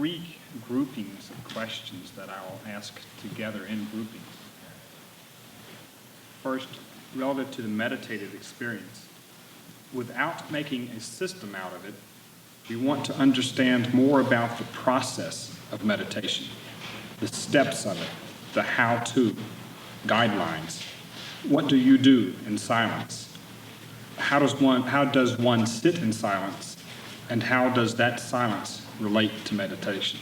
three groupings of questions that I'll ask together in groupings. First, relative to the meditative experience. Without making a system out of it, we want to understand more about the process of meditation, the steps of it, the how-to, guidelines. What do you do in silence? How does one sit in silence? And how does that silence relate to meditation?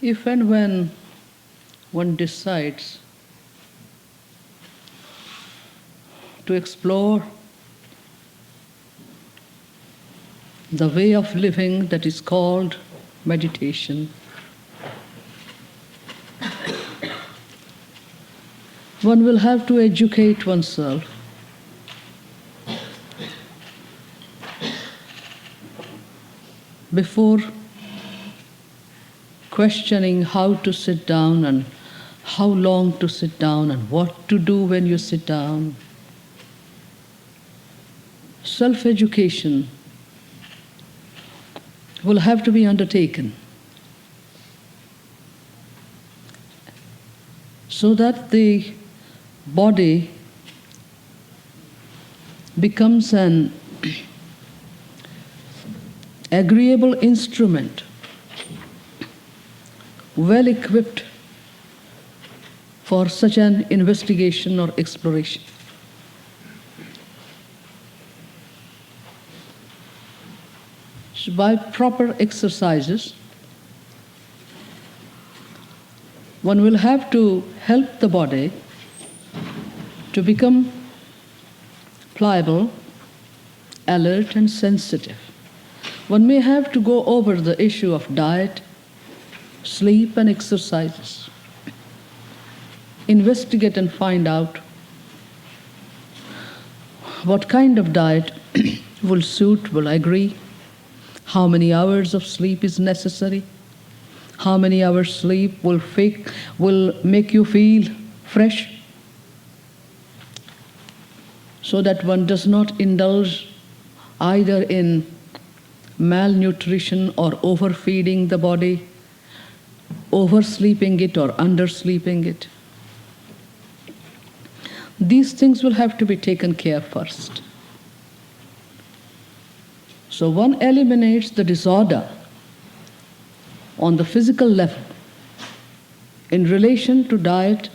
If and when one decides to explore the way of living that is called meditation, one will have to educate oneself before questioning how to sit down and how long to sit down and what to do when you sit down. Self-education will have to be undertaken so that the body becomes an agreeable instrument, well equipped for such an investigation or exploration. So by proper exercises, one will have to help the body to become pliable, alert, and sensitive. One may have to go over the issue of diet, sleep, and exercises. Investigate and find out what kind of diet will suit, will agree, how many hours of sleep is necessary, how many hours sleep will make you feel fresh, so that one does not indulge either in malnutrition or overfeeding the body, oversleeping it or undersleeping it. These things will have to be taken care first. So one eliminates the disorder on the physical level in relation to diet,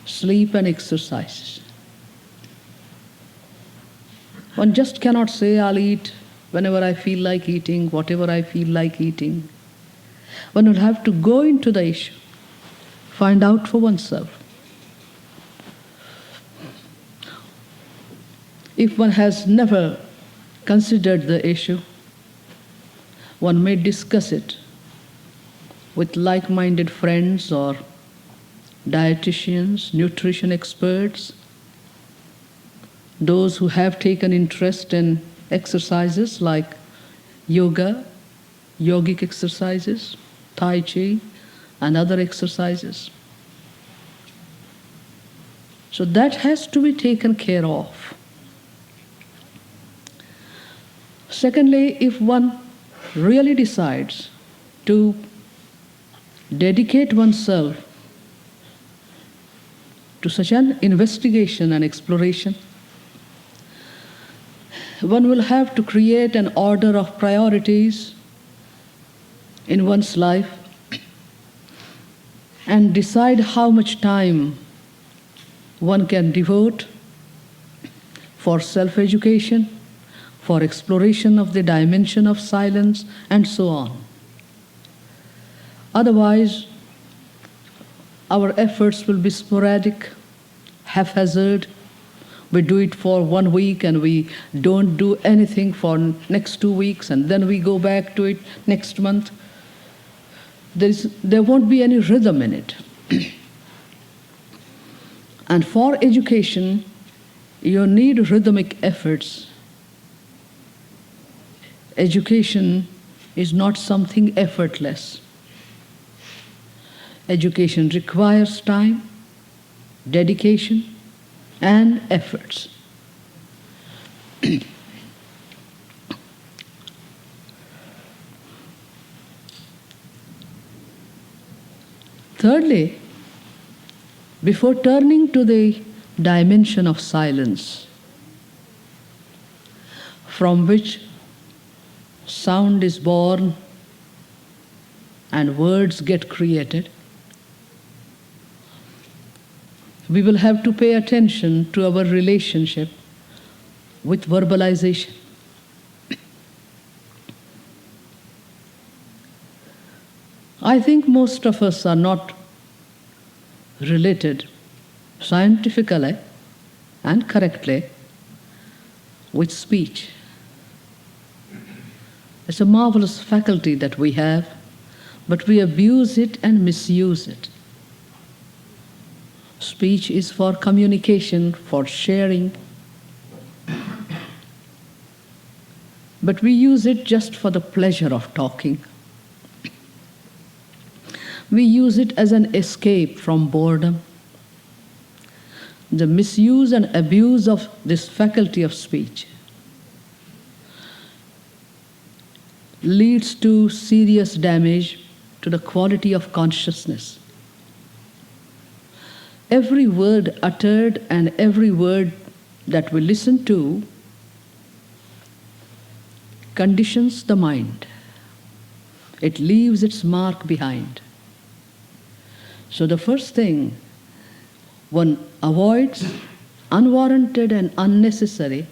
sleep, and exercises. One just cannot say, I'll eat whenever I feel like eating, whatever I feel like eating. One will have to go into the issue, find out for oneself. If one has never considered the issue, One may discuss it with like-minded friends or dietitians, nutrition experts, those who have taken interest in exercises like yoga, yogic exercises, Tai Chi, and other exercises. So that has to be taken care of. Secondly, if one really decides to dedicate oneself to such an investigation and exploration, one will have to create an order of priorities in one's life and decide how much time one can devote for self-education, for exploration of the dimension of silence, and so on. Otherwise, our efforts will be sporadic, haphazard. We do it for 1 week and we don't do anything for next 2 weeks, and then we go back to it next month. There won't be any rhythm in it. And for education, you need rhythmic efforts. Education is not something effortless. Education requires time, dedication, and efforts. Thirdly, before turning to the dimension of silence, from which sound is born and words get created, we will have to pay attention to our relationship with verbalization. I think most of us are not related scientifically and correctly with speech. It's a marvelous faculty that we have, but we abuse it and misuse it. Speech is for communication, for sharing, but we use it just for the pleasure of talking. We use it as an escape from boredom. The misuse and abuse of this faculty of speech leads to serious damage to the quality of consciousness. Every word uttered and every word that we listen to conditions the mind. It leaves its mark behind. So the first thing, one avoids unwarranted and unnecessary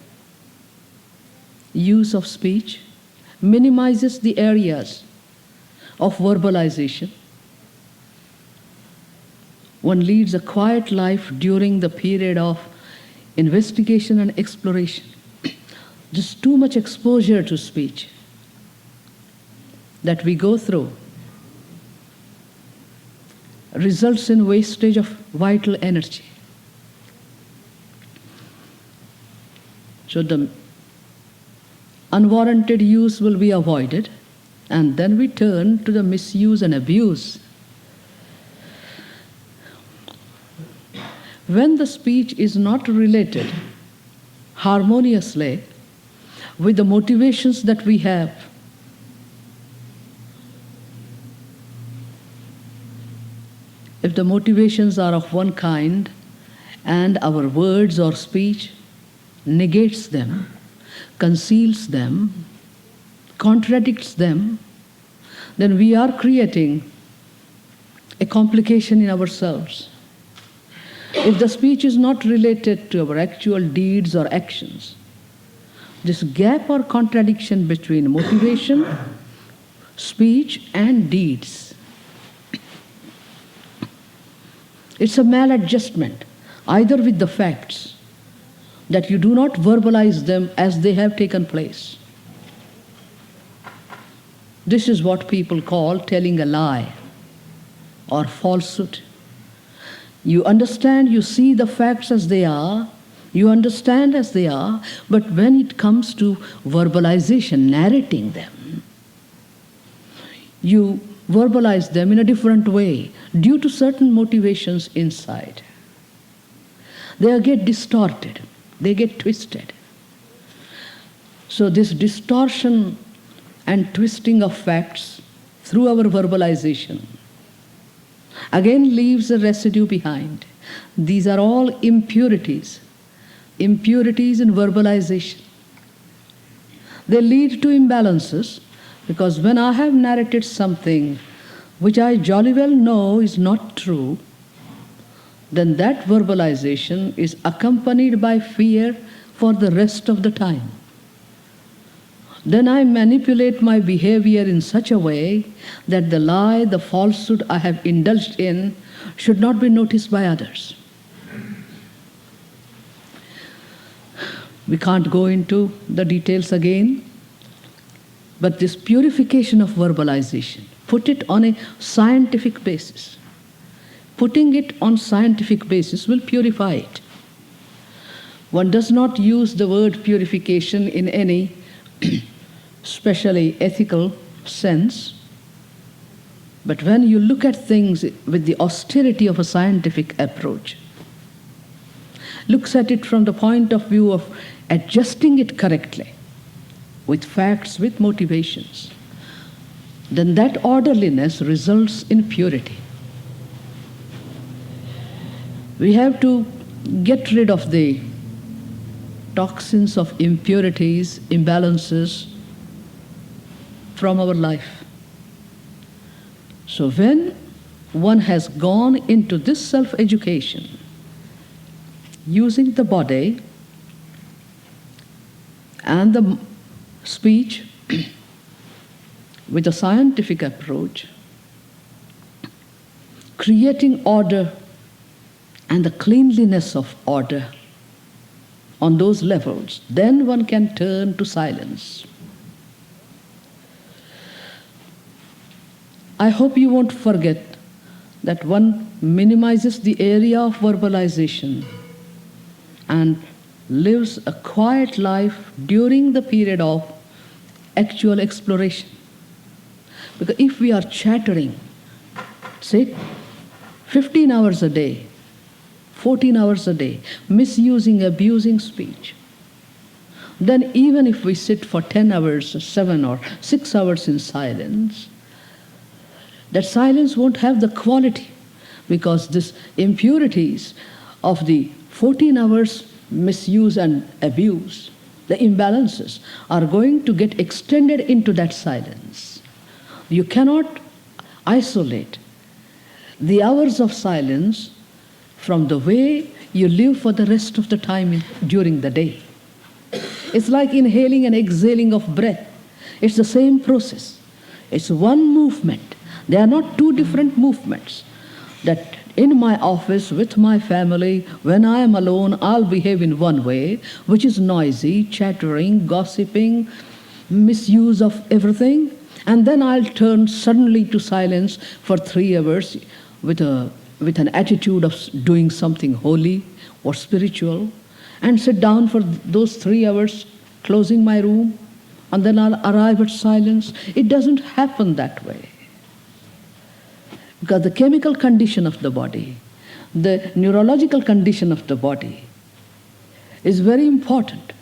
use of speech, minimizes the areas of verbalization. One leads a quiet life during the period of investigation and exploration. Just too much exposure to speech that we go through results in wastage of vital energy. So the unwarranted use will be avoided, and then we turn to the misuse and abuse. When the speech is not related harmoniously with the motivations that we have, if the motivations are of one kind and our words or speech negates them, conceals them, contradicts them, then we are creating a complication in ourselves. If the speech is not related to our actual deeds or actions, this gap or contradiction between motivation, speech, and deeds, it's a maladjustment, either with the facts, that you do not verbalize them as they have taken place, This is what people call telling a lie or falsehood. You understand, you see the facts as they are, you understand as they are, but when it comes to verbalization, narrating them, you verbalize them in a different way due to certain motivations inside. They get distorted, they get twisted. So this distortion and twisting of facts through our verbalization again leaves a residue behind. These are all impurities in verbalization. They lead to imbalances, because when I have narrated something which I jolly well know is not true, then that verbalization is accompanied by fear for the rest of the time. Then I manipulate my behavior in such a way that the lie, the falsehood I have indulged in should not be noticed by others. We can't go into the details again, but this purification of verbalization, put it on a scientific basis. Putting it on scientific basis will purify it. One does not use the word purification in any especially ethical sense, but when you look at things with the austerity of a scientific approach, looks at it from the point of view of adjusting it correctly with facts, with motivations, then that orderliness results in purity. We have to get rid of the toxins of impurities, imbalances from our life. So when one has gone into this self-education, using the body and the speech with a scientific approach, creating order and the cleanliness of order on those levels, then one can turn to silence. I hope you won't forget that one minimizes the area of verbalization and lives a quiet life during the period of actual exploration. Because if we are chattering, say, 15 hours a day, 14 hours a day, misusing, abusing speech, then even if we sit for 10 hours, 7 or 6 hours in silence, that silence won't have the quality, because these impurities of the 14 hours misuse and abuse, the imbalances, are going to get extended into that silence. You cannot isolate the hours of silence from the way you live for the rest of the time during the day. It's like inhaling and exhaling of breath. It's the same process. It's one movement. They are not two different movements. That in my office, with my family, when I am alone, I'll behave in one way, which is noisy, chattering, gossiping, misuse of everything, and then I'll turn suddenly to silence for 3 hours with an attitude of doing something holy or spiritual, and sit down for those 3 hours, closing my room, and then I'll arrive at silence. It doesn't happen that way. Because the chemical condition of the body, the neurological condition of the body is very important.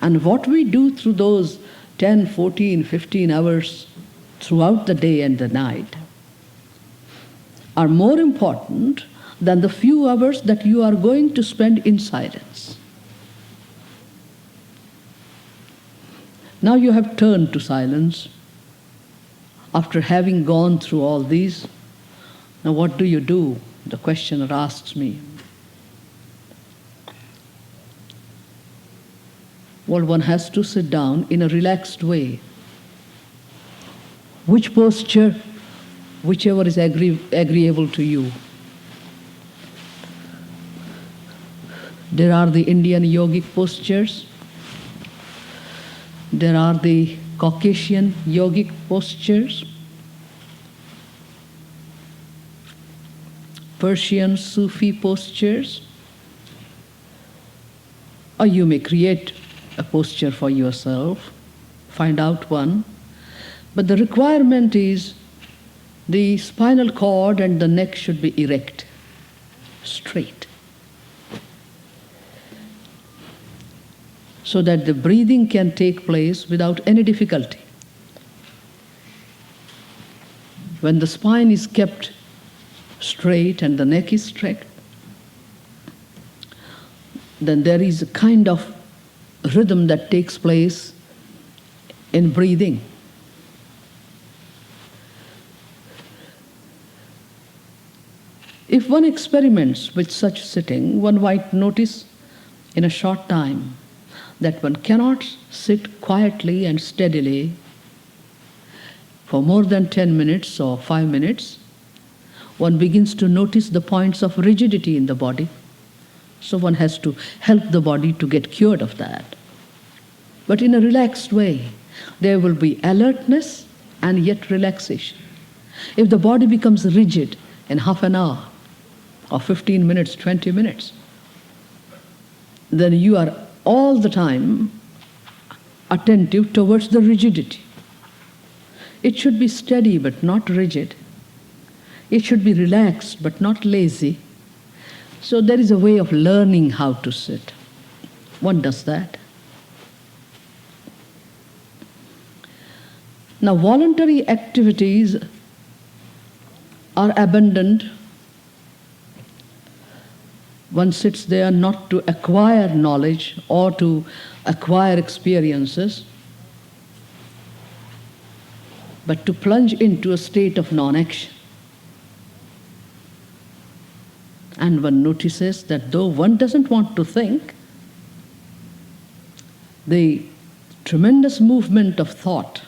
And what we do through those 10, 14, 15 hours throughout the day and the night are more important than the few hours that you are going to spend in silence. Now you have turned to silence after having gone through all these. Now what do you do? The questioner asks me. Well, one has to sit down in a relaxed way. Which posture? Whichever is agreeable to you. There are the Indian yogic postures. There are the Caucasian yogic postures, Persian Sufi postures, or you may create a posture for yourself, find out one. But the requirement is the spinal cord and the neck should be erect, straight, so that the breathing can take place without any difficulty. When the spine is kept straight and the neck is straight, then there is a kind of rhythm that takes place in breathing. If one experiments with such sitting, one might notice in a short time that one cannot sit quietly and steadily for more than 10 minutes or 5 minutes. One begins to notice the points of rigidity in the body. So one has to help the body to get cured of that. But in a relaxed way, there will be alertness and yet relaxation. If the body becomes rigid in half an hour or 15 minutes, 20 minutes, then you are all the time attentive towards the rigidity. It should be steady but not rigid. It should be relaxed but not lazy. So there is a way of learning how to sit. One does that. Now, voluntary activities are abandoned. One sits there not to acquire knowledge or to acquire experiences, but to plunge into a state of non-action. And one notices that though one doesn't want to think, the tremendous movement of thought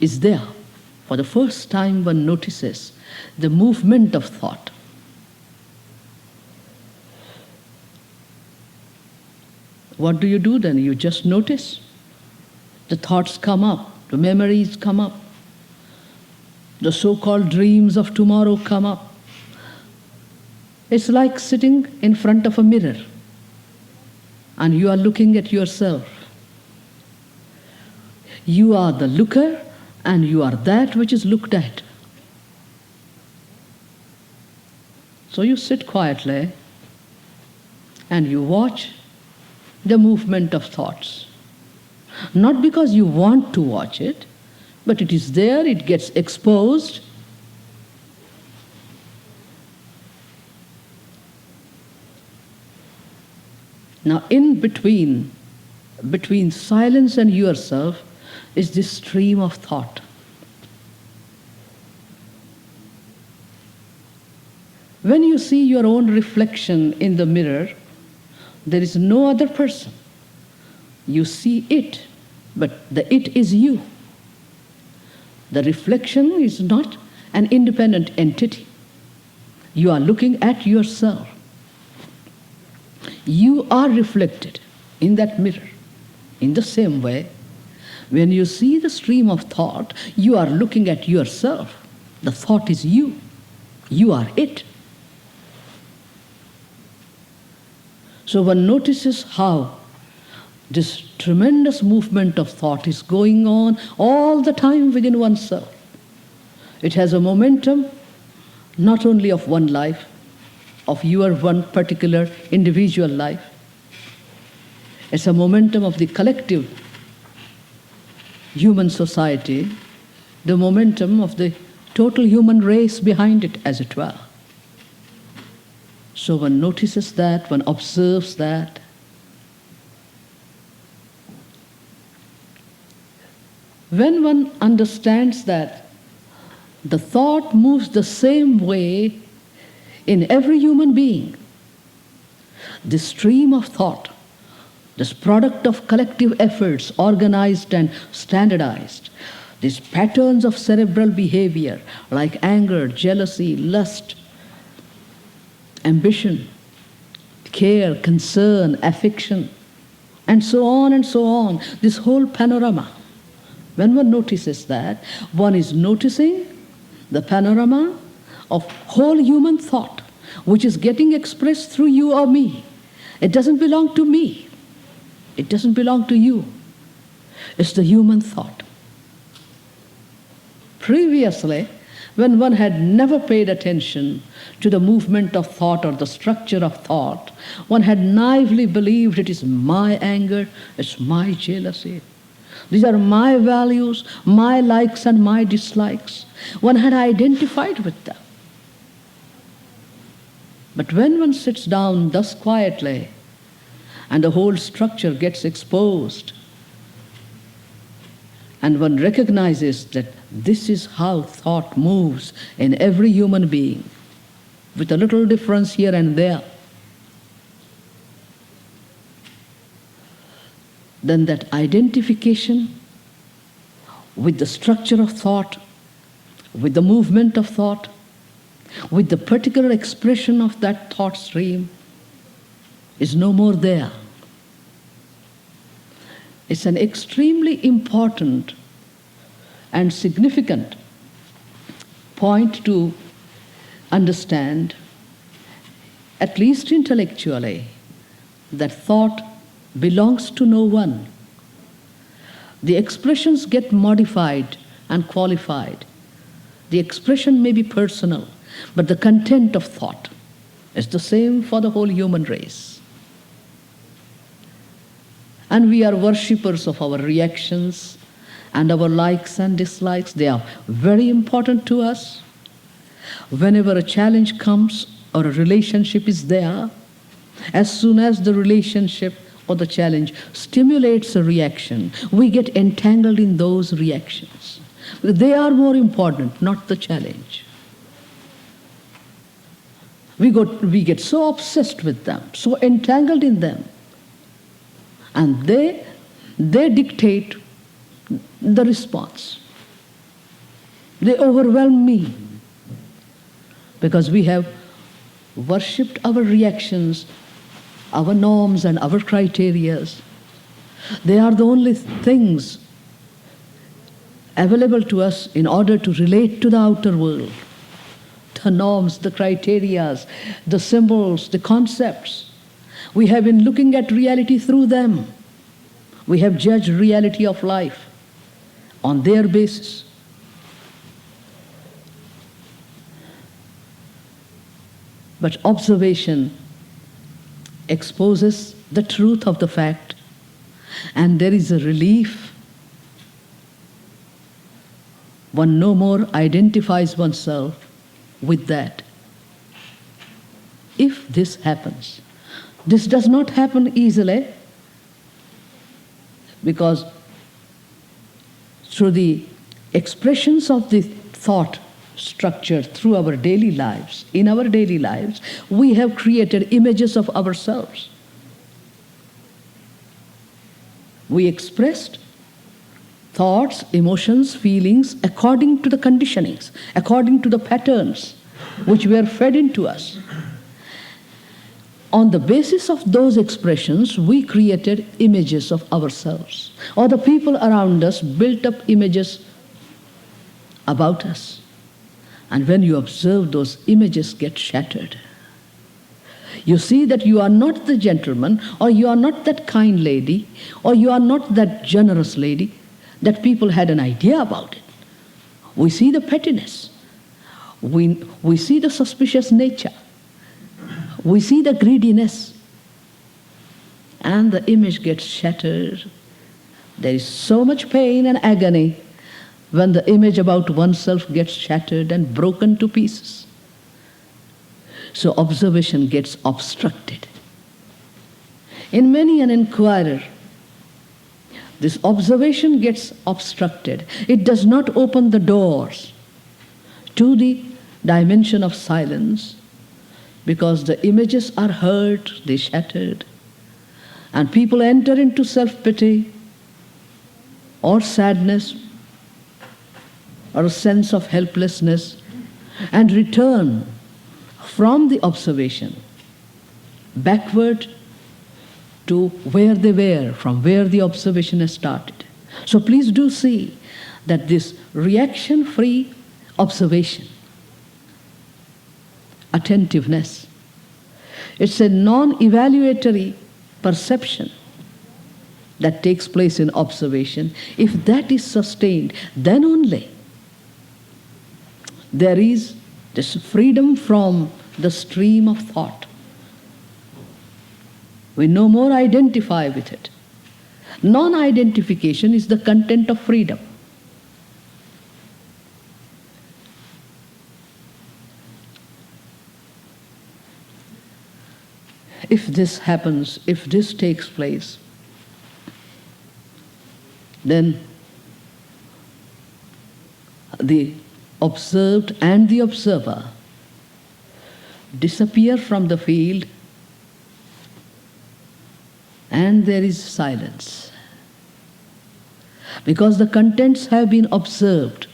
is there. For the first time, one notices the movement of thought. What do you do then? You just notice. The thoughts come up, the memories come up, the so-called dreams of tomorrow come up. It's like sitting in front of a mirror and you are looking at yourself. You are the looker and you are that which is looked at. So you sit quietly and you watch the movement of thoughts. Not because you want to watch it, but it is there, it gets exposed. Now, in between silence and yourself is this stream of thought. When you see your own reflection in the mirror, there is no other person. You see it, but the it is you. The reflection is not an independent entity. You are looking at yourself. You are reflected in that mirror. In the same way, when you see the stream of thought, you are looking at yourself. The thought is you. You are it. So one notices how this tremendous movement of thought is going on all the time within oneself. It has a momentum not only of one life, of your one particular individual life. It's a momentum of the collective human society, the momentum of the total human race behind it, as it were. So one notices that, one observes that. When one understands that the thought moves the same way in every human being, this stream of thought, this product of collective efforts, organized and standardized, these patterns of cerebral behavior like anger, jealousy, lust, ambition, care, concern, affection, and so on and so on. This whole panorama. When one notices that, one is noticing the panorama of whole human thought, which is getting expressed through you or me. It doesn't belong to me. It doesn't belong to you. It's the human thought. Previously, when one had never paid attention to the movement of thought or the structure of thought, one had naively believed it is my anger, it's my jealousy. These are my values, my likes and my dislikes. One had identified with them. But when one sits down thus quietly and the whole structure gets exposed, and one recognizes that this is how thought moves in every human being, with a little difference here and there, then that identification with the structure of thought, with the movement of thought, with the particular expression of that thought stream is no more there. It's an extremely important and significant point to understand, at least intellectually, that thought belongs to no one. The expressions get modified and qualified. The expression may be personal, but the content of thought is the same for the whole human race. And we are worshippers of our reactions and our likes and dislikes. They are very important to us. Whenever a challenge comes or a relationship is there, as soon as the relationship or the challenge stimulates a reaction, we get entangled in those reactions. They are more important, not the challenge. We get so obsessed with them, so entangled in them, and they dictate the response. They overwhelm me because we have worshipped our reactions, our norms and our criterias. They are the only things available to us in order to relate to the outer world. The norms, the criterias, the symbols, the concepts. We have been looking at reality through them. We have judged reality of life on their basis. But observation exposes the truth of the fact, and there is a relief. One no more identifies oneself with that. If this happens, this does not happen easily, because through the expressions of the thought structure through our daily lives, in our daily lives, we have created images of ourselves. We expressed thoughts, emotions, feelings according to the conditionings, according to the patterns which were fed into us. On the basis of those expressions, we created images of ourselves, or the people around us built up images about us. And when you observe, those images get shattered. You see that you are not the gentleman, or you are not that kind lady, or you are not that generous lady that people had an idea about it. We see the pettiness. We see the suspicious nature. We see the greediness. And the image gets shattered. There is so much pain and agony when the image about oneself gets shattered and broken to pieces. So observation gets obstructed. In many an inquirer, this observation gets obstructed. It does not open the doors to the dimension of silence, because the images are hurt, they shattered, and people enter into self-pity or sadness or a sense of helplessness and return from the observation backward to where they were, from where the observation has started. So please do see that this reaction-free observation, attentiveness, it's a non-evaluatory perception that takes place in observation. If that is sustained, then only there is this freedom from the stream of thought. We no more identify with it. Non-identification is the content of freedom. If this happens, if this takes place, then the observed and the observer disappear from the field, and there is silence. Because the contents have been observed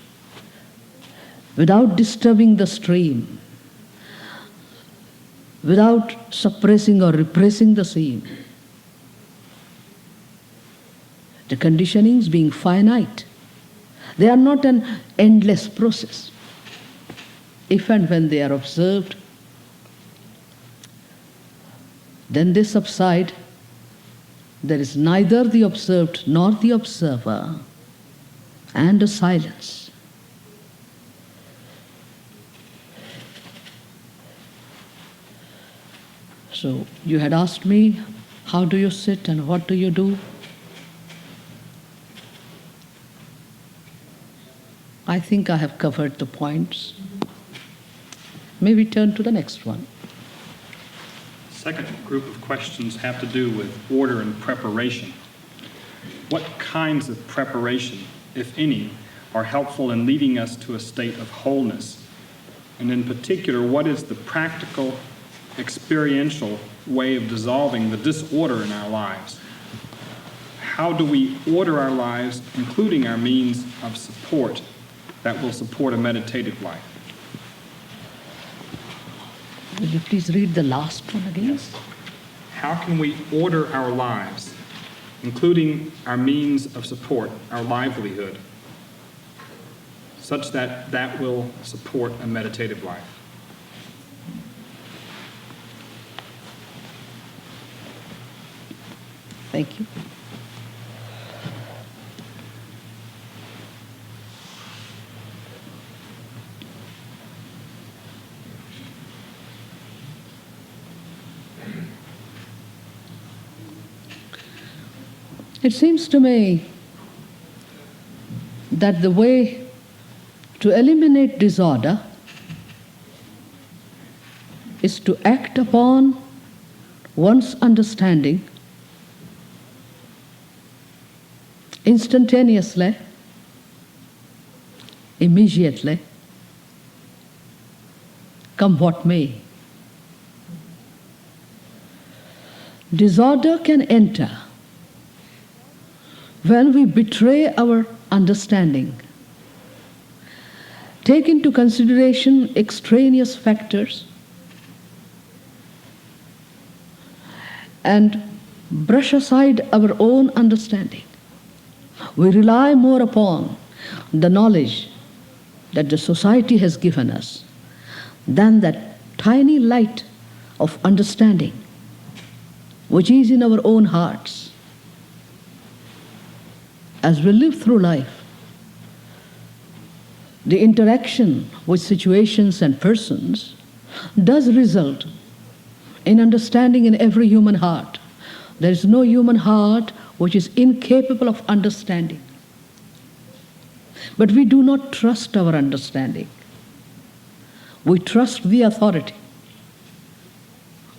without disturbing the stream, without suppressing or repressing the scene. The conditionings being finite, they are not an endless process. If and when they are observed, then they subside. There is neither the observed nor the observer, and a silence. So you had asked me, how do you sit and what do you do? I think I have covered the points. May we turn to the next one? Second group of questions have to do with order and preparation. What kinds of preparation, if any, are helpful in leading us to a state of wholeness? And in particular, what is the practical, experiential way of dissolving the disorder in our lives? How do we order our lives, including our means of support that will support a meditative life? Will you please read the last one again? Yes. How can we order our lives, including our means of support, our livelihood, such that that will support a meditative life? Thank you. It seems to me that the way to eliminate disorder is to act upon one's understanding instantaneously, immediately, come what may. Disorder can enter when we betray our understanding, take into consideration extraneous factors, and brush aside our own understanding. We rely more upon the knowledge that the society has given us than that tiny light of understanding which is in our own hearts. As we live through life, the interaction with situations and persons does result in understanding in every human heart. There is no human heart which is incapable of understanding. But we do not trust our understanding. We trust the authority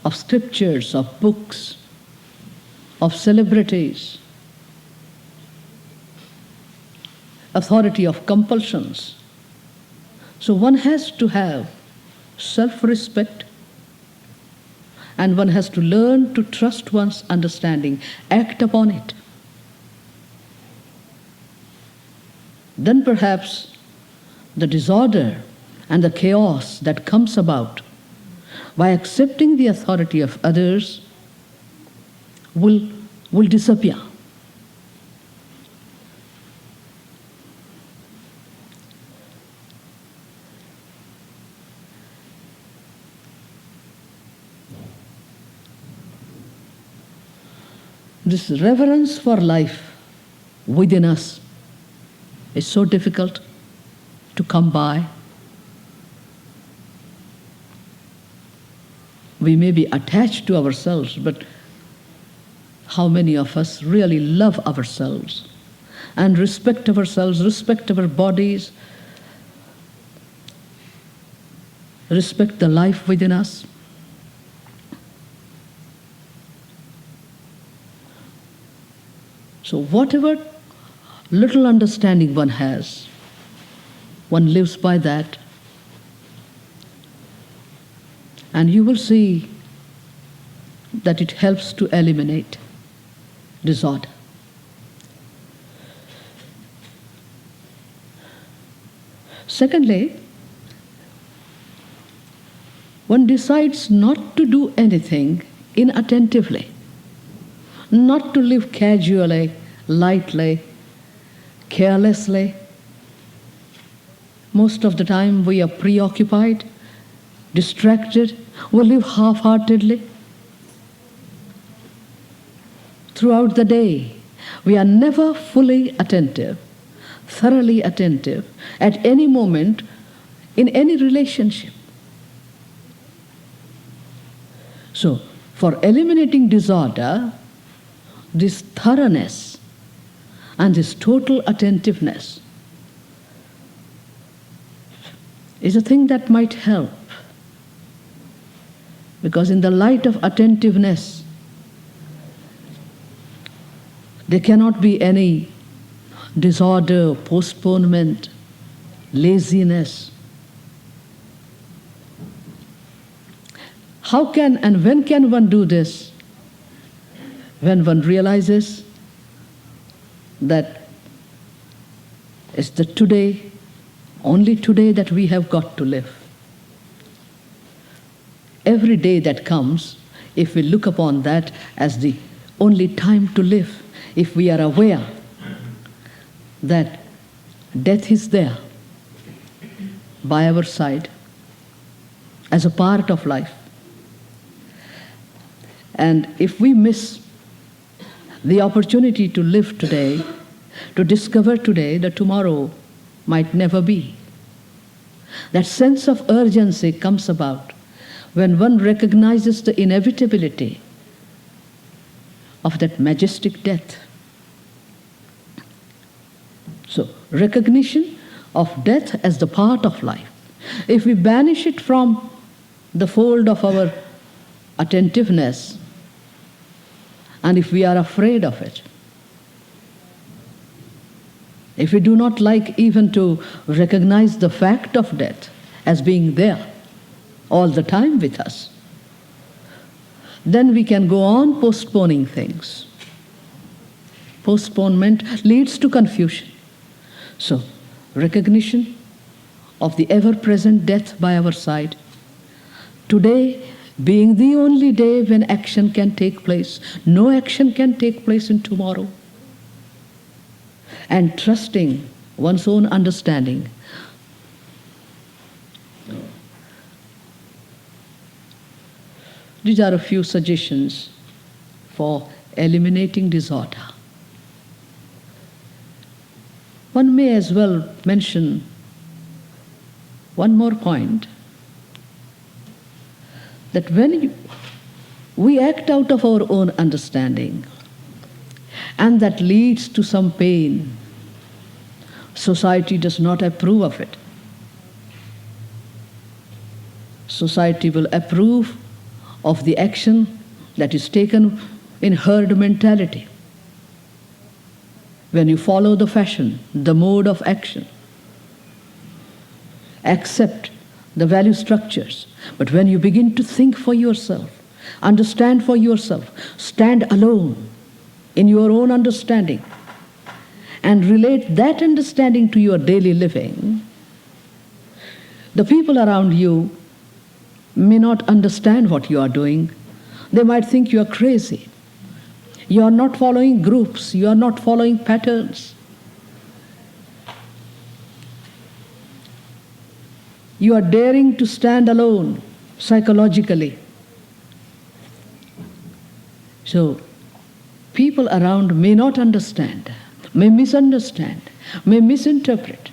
of scriptures, of books, of celebrities, authority of compulsions. So one has to have self-respect, and one has to learn to trust one's understanding, act upon it. Then perhaps the disorder and the chaos that comes about by accepting the authority of others will, will disappear. This reverence for life within us is so difficult to come by. We may be attached to ourselves, but how many of us really love ourselves and respect ourselves, respect our bodies, respect the life within us? So whatever little understanding one has, one lives by that. And you will see that it helps to eliminate disorder. Secondly, one decides not to do anything inattentively, not to live casually, lightly, carelessly. Most of the time we are preoccupied, distracted, we live half-heartedly. Throughout the day, we are never fully attentive, thoroughly attentive at any moment in any relationship. So, for eliminating disorder, this thoroughness and this total attentiveness is a thing that might help. Because in the light of attentiveness, there cannot be any disorder, postponement, laziness. How can and when can one do this? When one realizes that it's the today, only today that we have got to live. Every day that comes, if we look upon that as the only time to live, if we are aware that death is there by our side as a part of life, and if we miss the opportunity to live today, to discover today that tomorrow might never be, that sense of urgency comes about when one recognizes the inevitability of that majestic death. So, recognition of death as the part of life. If we banish it from the fold of our attentiveness, and if we are afraid of it, if we do not like even to recognize the fact of death as being there all the time with us, then we can go on postponing things. Postponement leads to confusion. So, recognition of the ever-present death by our side, today being the only day when action can take place. No action can take place in tomorrow. And trusting one's own understanding. These are a few suggestions for eliminating disorder. One may as well mention one more point, that when we act out of our own understanding, and that leads to some pain, society does not approve of it. Society will approve of the action that is taken in herd mentality. When you follow the fashion, the mode of action, accept the value structures, but when you begin to think for yourself, understand for yourself, stand alone in your own understanding, and relate that understanding to your daily living, the people around you may not understand what you are doing. They might think you are crazy. You are not following groups. You are not following patterns. You are daring to stand alone psychologically. So, people around may not understand, may misunderstand, may misinterpret.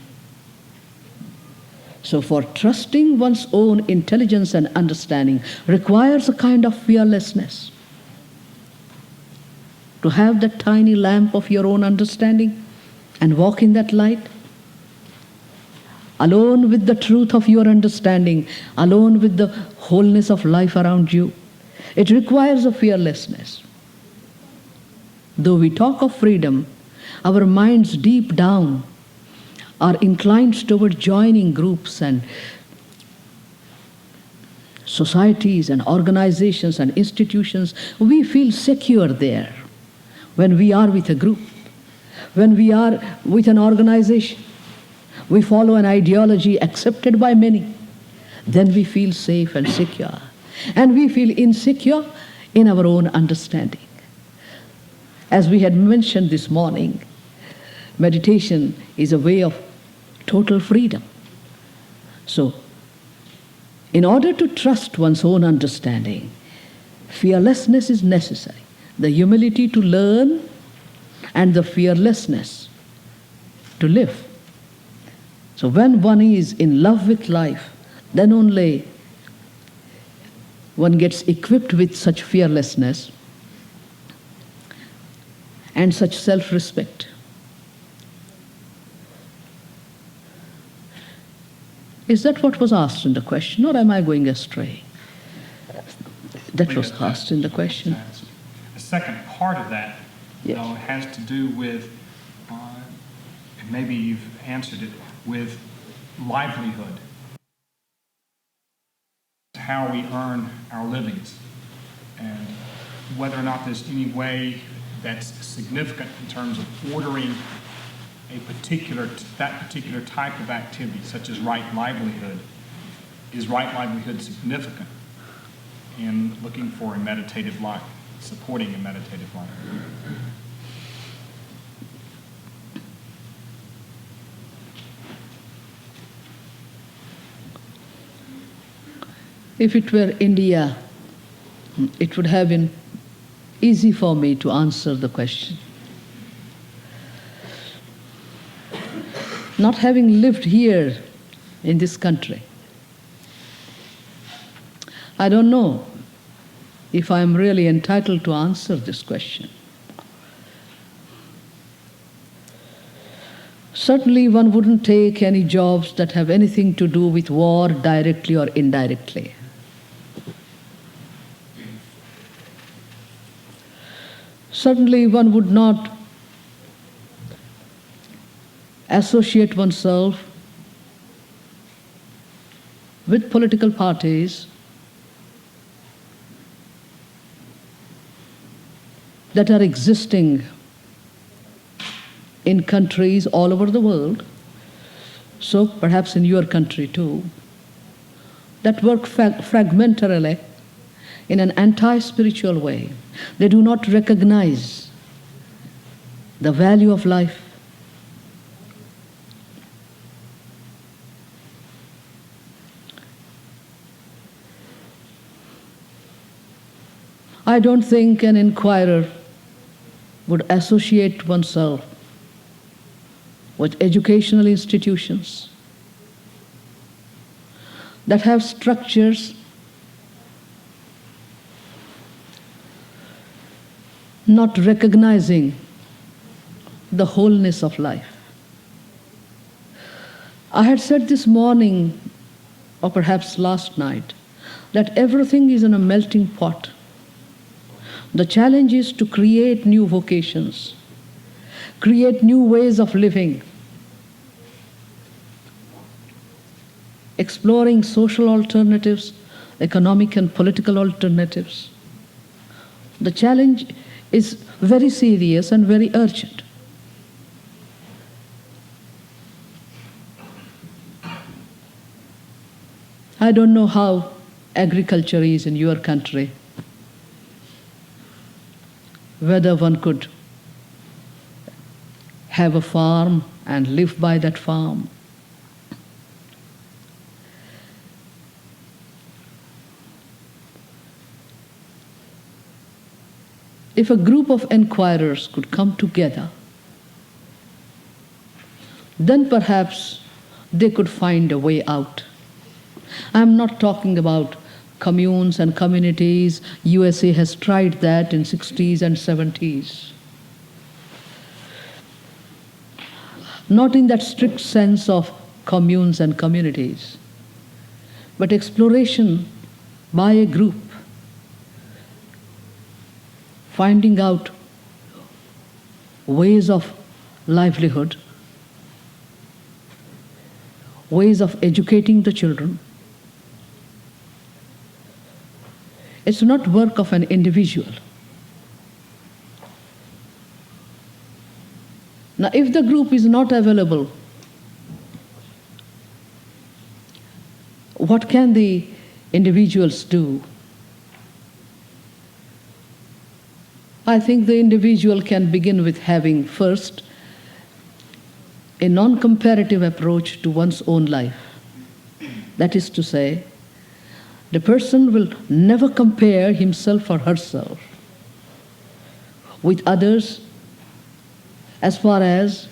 So, for trusting one's own intelligence and understanding requires a kind of fearlessness. To have that tiny lamp of your own understanding and walk in that light, alone with the truth of your understanding, alone with the wholeness of life around you, it requires a fearlessness. Though we talk of freedom, our minds deep down are inclined toward joining groups and societies and organizations and institutions. We feel secure there when we are with a group, when we are with an organization. We follow an ideology accepted by many. Then we feel safe and secure. And we feel insecure in our own understanding. As we had mentioned this morning, meditation is a way of total freedom. So, in order to trust one's own understanding, fearlessness is necessary. The humility to learn and the fearlessness to live. So when one is in love with life, then only one gets equipped with such fearlessness and such self-respect. Is that what was asked in the question, or am I going astray? That was asked in the question. The second part of that, Yes. though, has to do with, and maybe you've answered it, with livelihood. How we earn our livings, and whether or not there's any way that's significant in terms of ordering that particular type of activity, such as right livelihood. Is right livelihood significant in looking for a meditative life, supporting a meditative life? If it were India, it would have been easy for me to answer the question. Not having lived here in this country, I don't know if I am really entitled to answer this question. Certainly, one wouldn't take any jobs that have anything to do with war directly or indirectly. Certainly, one would not associate oneself with political parties that are existing in countries all over the world, so perhaps in your country too, that work fragmentarily in an anti-spiritual way. They do not recognize the value of life. I don't think an inquirer would associate oneself with educational institutions that have structures not recognizing the wholeness of life. I had said this morning, or perhaps last night, that everything is in a melting pot. The challenge is to create new vocations, create new ways of living, exploring social alternatives, economic and political alternatives. The challenge is very serious and very urgent. I don't know how agriculture is in your country. whether one could have a farm and live by that farm. If a group of inquirers could come together, then perhaps they could find a way out. I'm not talking about communes and communities. USA has tried that in 60s and 70s. Not in that strict sense of communes and communities, but exploration by a group, finding out ways of livelihood, ways of educating the children. It's not work of an individual. Now, if the group is not available, what can the individuals do? I think the individual can begin with having first a non-comparative approach to one's own life. That is to say, the person will never compare himself or herself with others as far as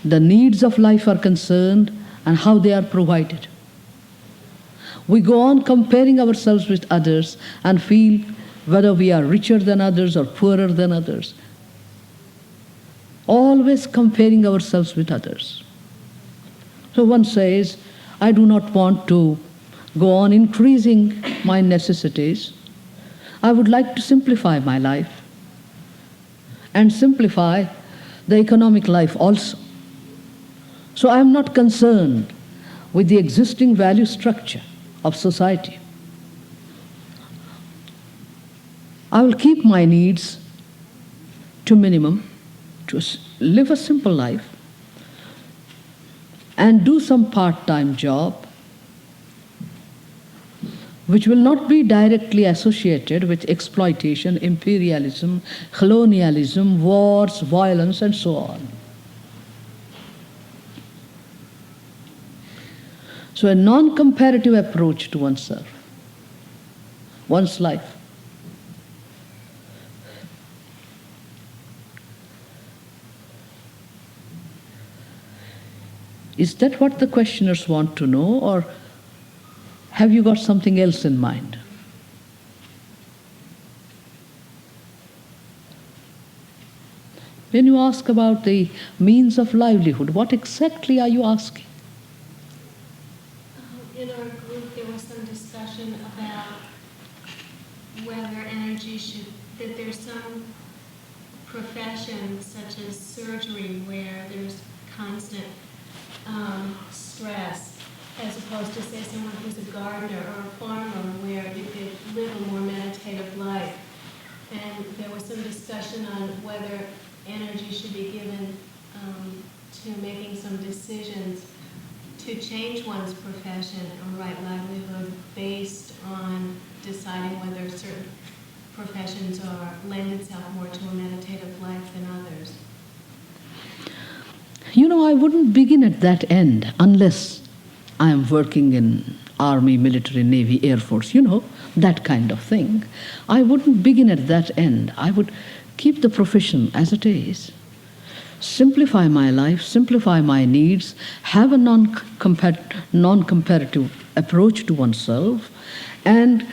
the needs of life are concerned and how they are provided. We go on comparing ourselves with others and feel whether we are richer than others or poorer than others. Always comparing ourselves with others. So one says, I do not want to go on increasing my necessities. I would like to simplify my life and simplify the economic life also. So I am not concerned with the existing value structure of society. I will keep my needs to minimum, to live a simple life and do some part-time job which will not be directly associated with exploitation, imperialism, colonialism, wars, violence, and so on. So a non-comparative approach to oneself, one's life. Is that what the questioners want to know, or have you got something else in mind? When you ask about the means of livelihood, what exactly are you asking? In our group, there was some discussion about whether energy should, that there's some professions such as surgery where there's constant stress, as opposed to, say, someone who's a gardener or a farmer where you could live a more meditative life. And there was some discussion on whether energy should be given to making some decisions to change one's profession or right livelihood based on deciding whether certain professions lend itself more to a meditative life than others. You know, I wouldn't begin at that end unless I am working in Army, military, Navy, Air Force, you know, that kind of thing. I wouldn't begin at that end. I would keep the profession as it is, simplify my life, simplify my needs, have a non-comparative approach to oneself, and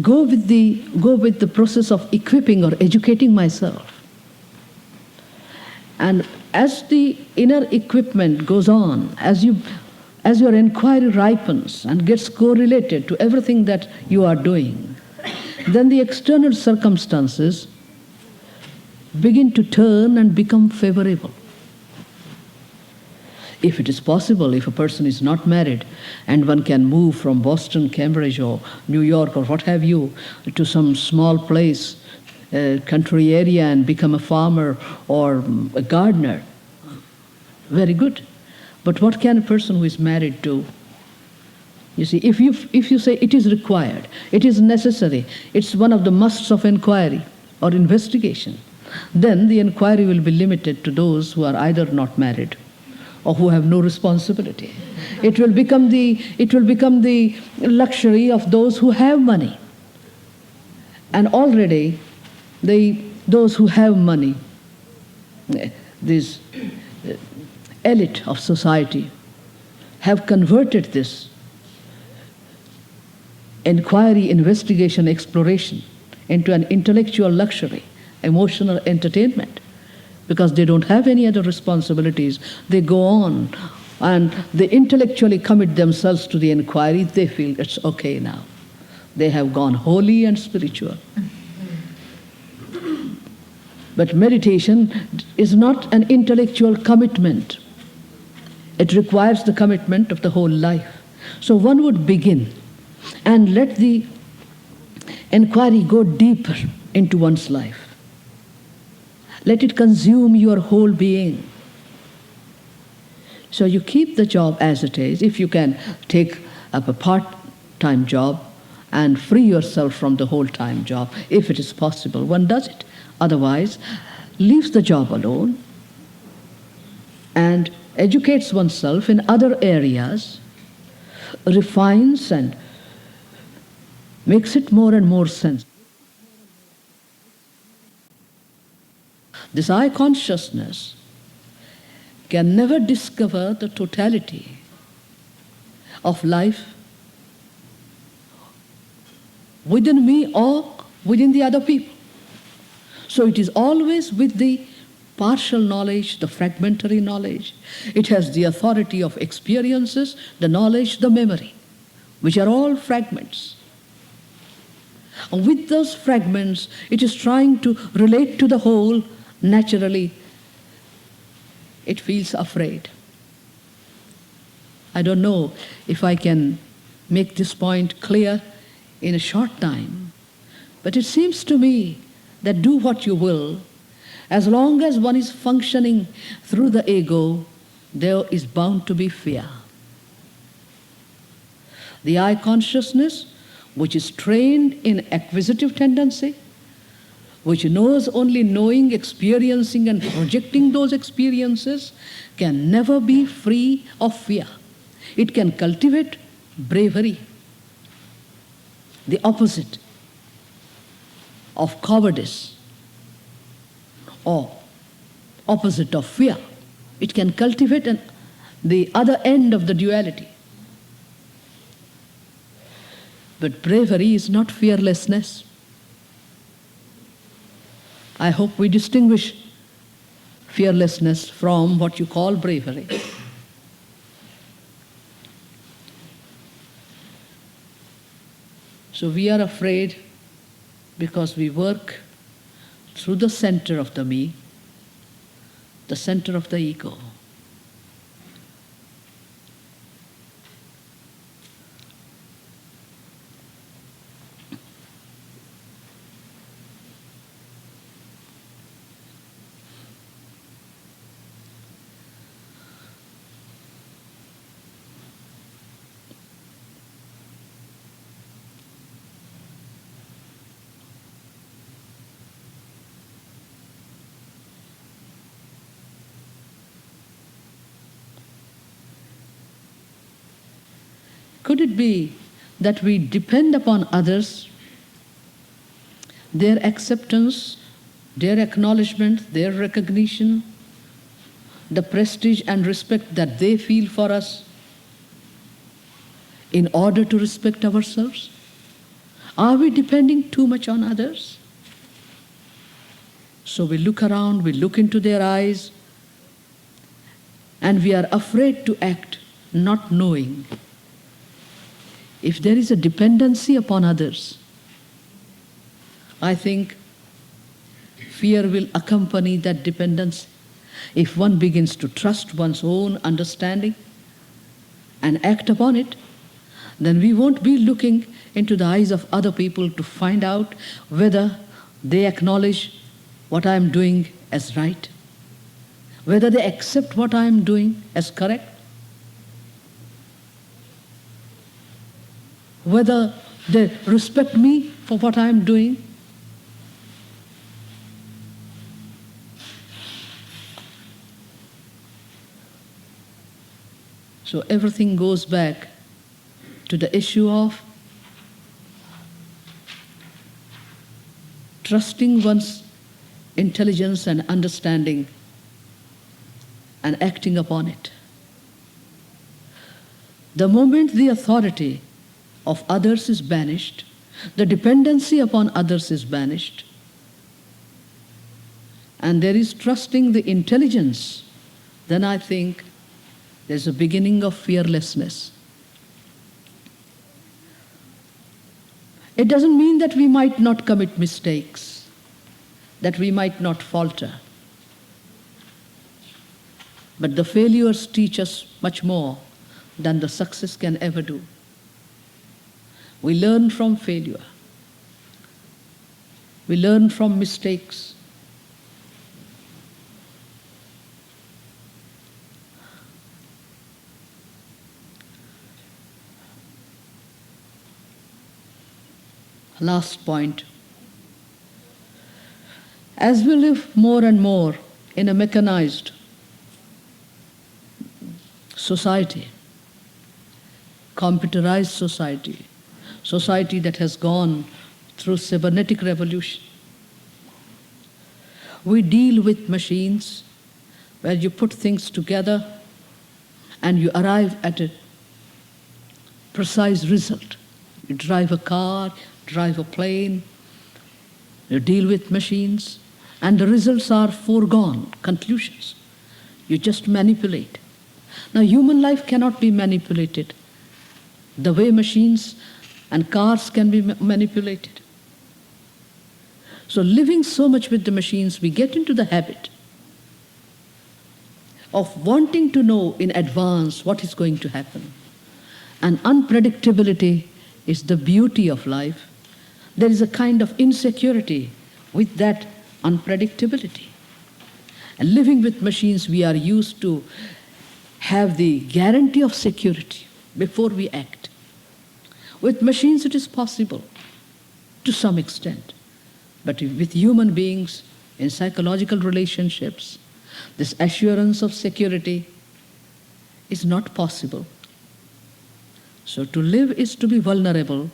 go with the process of equipping or educating myself. And as the inner equipment goes on, as your inquiry ripens and gets correlated to everything that you are doing, then the external circumstances begin to turn and become favorable. If it is possible, if a person is not married and one can move from Boston, Cambridge, or New York, or what have you, to some small place, country area, and become a farmer or a gardener, very good. But what can a person who is married do? You see, if you say it is required, it is necessary, it's one of the musts of inquiry, or investigation, then the inquiry will be limited to those who are either not married or who have no responsibility. It will become the luxury of those who have money. And already those who have money, this elite of society, have converted this inquiry, investigation, exploration into an intellectual luxury, emotional entertainment. Because they don't have any other responsibilities, they go on and they intellectually commit themselves to the inquiry. They feel it's okay now. They have gone holy and spiritual. But meditation is not an intellectual commitment. It requires the commitment of the whole life. So one would begin and let the inquiry go deeper into one's life. Let it consume your whole being. So you keep the job as it is. If you can take up a part-time job and free yourself from the whole-time job, if it is possible, one does it. Otherwise, leaves the job alone and educates oneself in other areas, refines and makes it more and more sense. This I consciousness can never discover the totality of life within me or within the other people. So it is always with the partial knowledge, the fragmentary knowledge. It has the authority of experiences, the knowledge, the memory, which are all fragments. And with those fragments, it is trying to relate to the whole. Naturally, it feels afraid. I don't know if I can make this point clear in a short time, but it seems to me that do what you will, as long as one is functioning through the ego, there is bound to be fear. The I consciousness, which is trained in acquisitive tendency, which knows only knowing, experiencing and projecting those experiences, can never be free of fear. It can cultivate bravery, the opposite of cowardice or opposite of fear. It can cultivate the other end of the duality. But bravery is not fearlessness. I hope we distinguish fearlessness from what you call bravery. So we are afraid because we work through the center of the me, the center of the ego. Could it be that we depend upon others, their acceptance, their acknowledgement, their recognition, the prestige and respect that they feel for us in order to respect ourselves? Are we depending too much on others? So we look around, we look into their eyes, and we are afraid to act, not knowing. If there is a dependency upon others, I think fear will accompany that dependency. If one begins to trust one's own understanding and act upon it, then we won't be looking into the eyes of other people to find out whether they acknowledge what I am doing as right, whether they accept what I am doing as correct, whether they respect me for what I am doing. So everything goes back to the issue of trusting one's intelligence and understanding and acting upon it. The moment the authority of others is banished, the dependency upon others is banished, and there is trusting the intelligence, then I think there's a beginning of fearlessness. It doesn't mean that we might not commit mistakes, that we might not falter. But the failures teach us much more than the success can ever do. We learn from failure. We learn from mistakes. Last point. As we live more and more in a mechanized society, computerized society, society that has gone through cybernetic revolution, we deal with machines where you put things together and you arrive at a precise result. You drive a car, drive a plane, you deal with machines, and the results are foregone conclusions. You just manipulate. Now, human life cannot be manipulated the way machines and cars can be manipulated. So, living so much with the machines, we get into the habit of wanting to know in advance what is going to happen. And unpredictability is the beauty of life. There is a kind of insecurity with that unpredictability. And living with machines, we are used to have the guarantee of security before we act. With machines, it is possible to some extent. But with human beings in psychological relationships, this assurance of security is not possible. So to live is to be vulnerable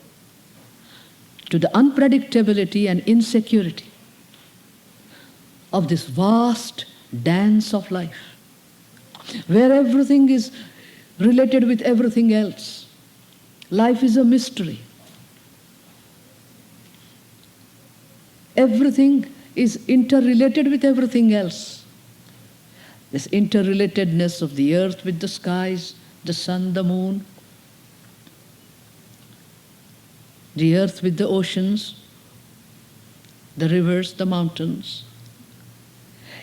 to the unpredictability and insecurity of this vast dance of life, where everything is related with everything else. Life is a mystery. Everything is interrelated with everything else. This interrelatedness of the earth with the skies, the sun, the moon, the earth with the oceans, the rivers, the mountains,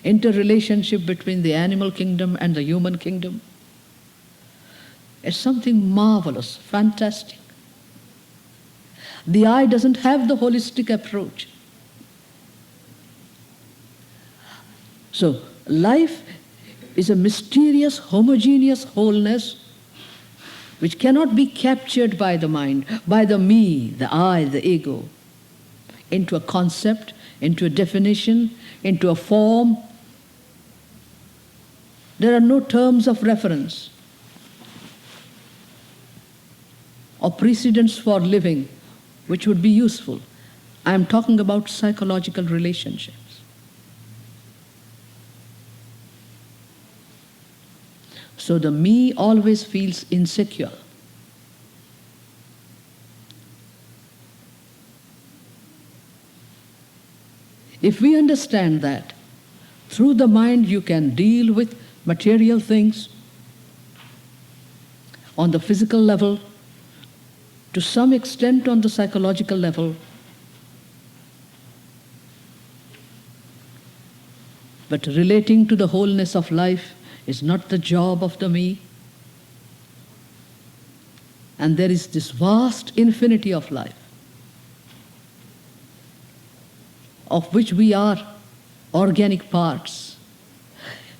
interrelationship between the animal kingdom and the human kingdom. It's something marvelous, fantastic. The eye doesn't have the holistic approach. So, life is a mysterious, homogeneous wholeness which cannot be captured by the mind, by the me, the I, the ego, into a concept, into a definition, into a form. There are no terms of reference or precedents for living which would be useful. I am talking about psychological relationships. So the me always feels insecure. If we understand that, through the mind you can deal with material things on the physical level, to some extent on the psychological level, but relating to the wholeness of life is not the job of the me. And there is this vast infinity of life, of which we are organic parts.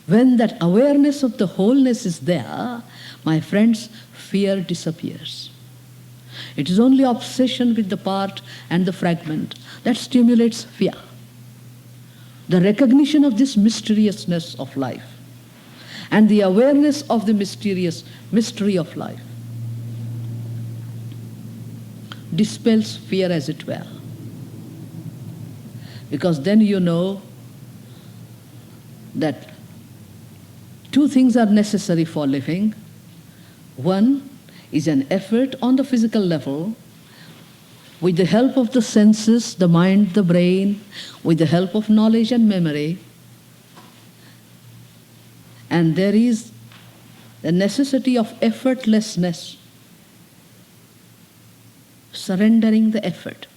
When that awareness of the wholeness is there, my friends, fear disappears. It is only obsession with the part and the fragment that stimulates fear. The recognition of this mysteriousness of life and the awareness of the mysterious mystery of life dispels fear, as it were. Because then you know that two things are necessary for living. One is an effort on the physical level with the help of the senses, the mind, the brain, with the help of knowledge and memory. And there is the necessity of effortlessness, surrendering the effort,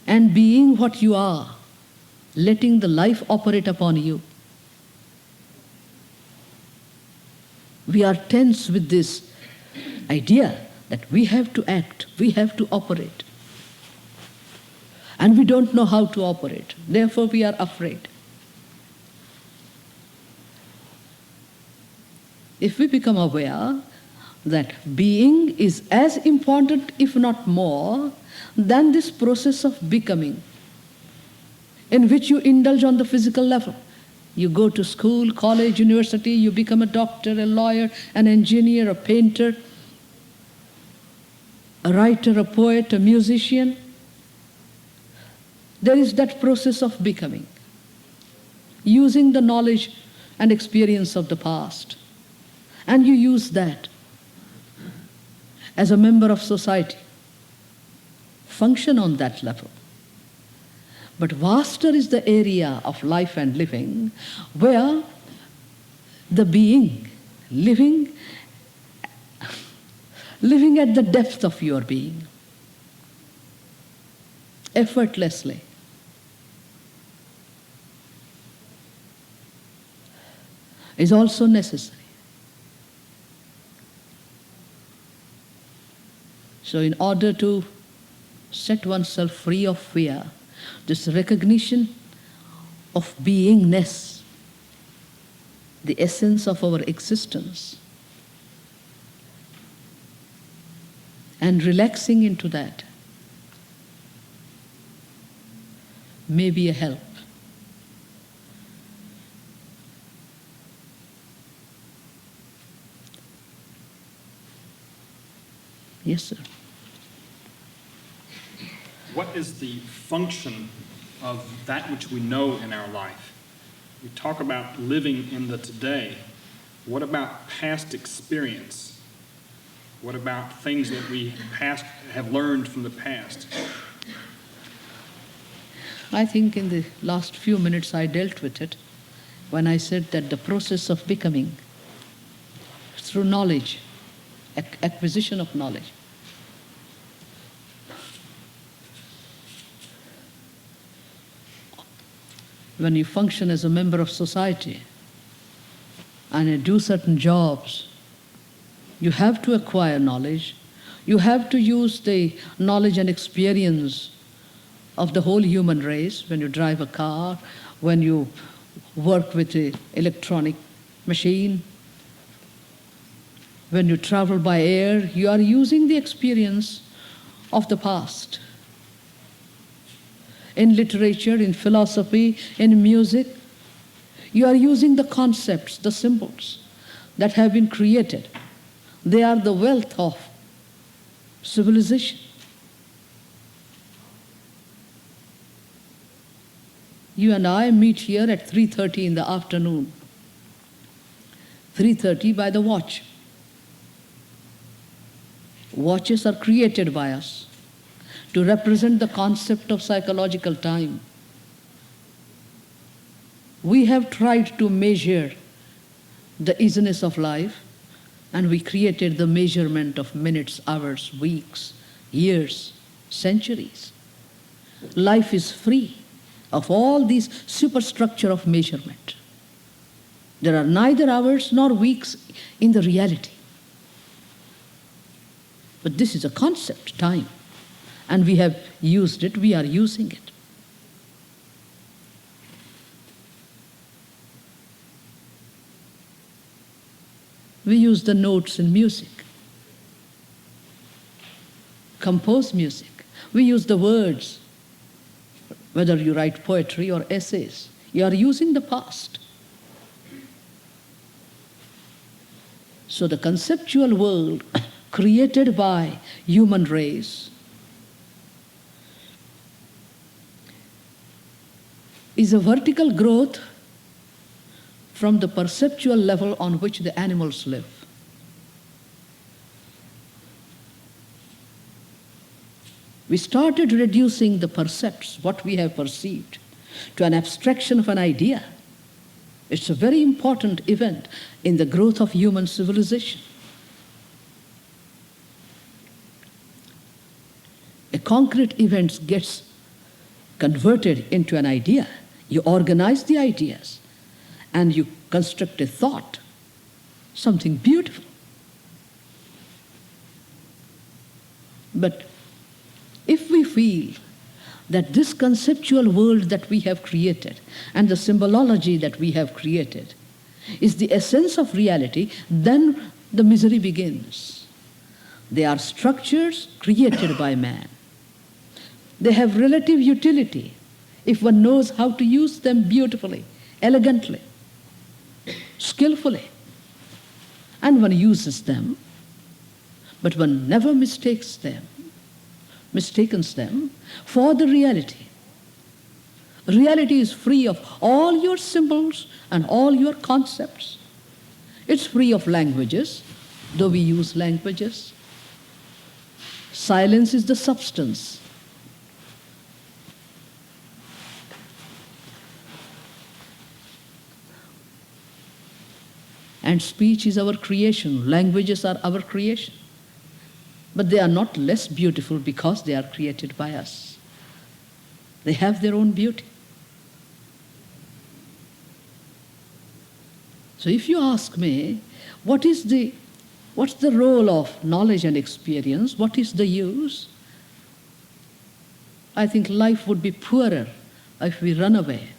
and being what you are, letting the life operate upon you. We are tense with this idea that we have to act, we have to operate. And we don't know how to operate. Therefore, we are afraid. If we become aware that being is as important, if not more, than this process of becoming, in which you indulge on the physical level. You go to school, college, university, you become a doctor, a lawyer, an engineer, a painter, a writer, a poet, a musician. There is that process of becoming, using the knowledge and experience of the past. And you use that as a member of society. Function on that level. But vaster is the area of life and living where the being, living at the depth of your being, effortlessly, is also necessary. So in order to set oneself free of fear, this recognition of beingness, the essence of our existence, and relaxing into that may be a help. Yes, sir. What is the function of that which we know in our life? We talk about living in the today. What about past experience? What about things that we have learned from the past? I think in the last few minutes I dealt with it when I said that the process of becoming through knowledge, acquisition of knowledge, when you function as a member of society and you do certain jobs, you have to acquire knowledge. You have to use the knowledge and experience of the whole human race when you drive a car, when you work with an electronic machine, when you travel by air. You are using the experience of the past. In literature, in philosophy, in music, you are using the concepts, the symbols that have been created. They are the wealth of civilization. You and I meet here at 3:30 in the afternoon. 3:30 by the watch. Watches are created by us to represent the concept of psychological time. We have tried to measure the easiness of life, and we created the measurement of minutes, hours, weeks, years, centuries. Life is free of all these superstructure of measurement. There are neither hours nor weeks in the reality. But this is a concept, time. And we have used it, we are using it. We use the notes in music, compose music. We use the words, whether you write poetry or essays. You are using the past. So the conceptual world created by human race is a vertical growth from the perceptual level on which the animals live. We started reducing the percepts, what we have perceived, to an abstraction of an idea. It's a very important event in the growth of human civilization. A concrete event gets converted into an idea. You organize the ideas and you construct a thought, something beautiful. But if we feel that this conceptual world that we have created and the symbolology that we have created is the essence of reality, then the misery begins. They are structures created by man. They have relative utility if one knows how to use them beautifully, elegantly, skillfully. And one uses them, but one never mistakens them for the reality. Reality is free of all your symbols and all your concepts. It's free of languages, though we use languages. Silence is the substance. And speech is our creation. Languages are our creation. But they are not less beautiful because they are created by us. They have their own beauty. So if you ask me, what's the role of knowledge and experience? What is the use? I think life would be poorer if we run away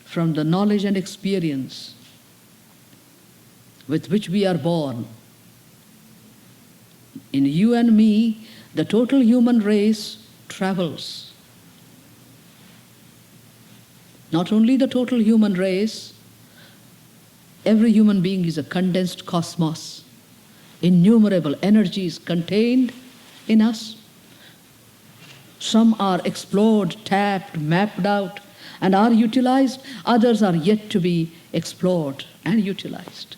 from the knowledge and experience with which we are born. In you and me, the total human race travels. Not only the total human race, every human being is a condensed cosmos. Innumerable energies contained in us. Some are explored, tapped, mapped out, and are utilized. Others are yet to be explored and utilized.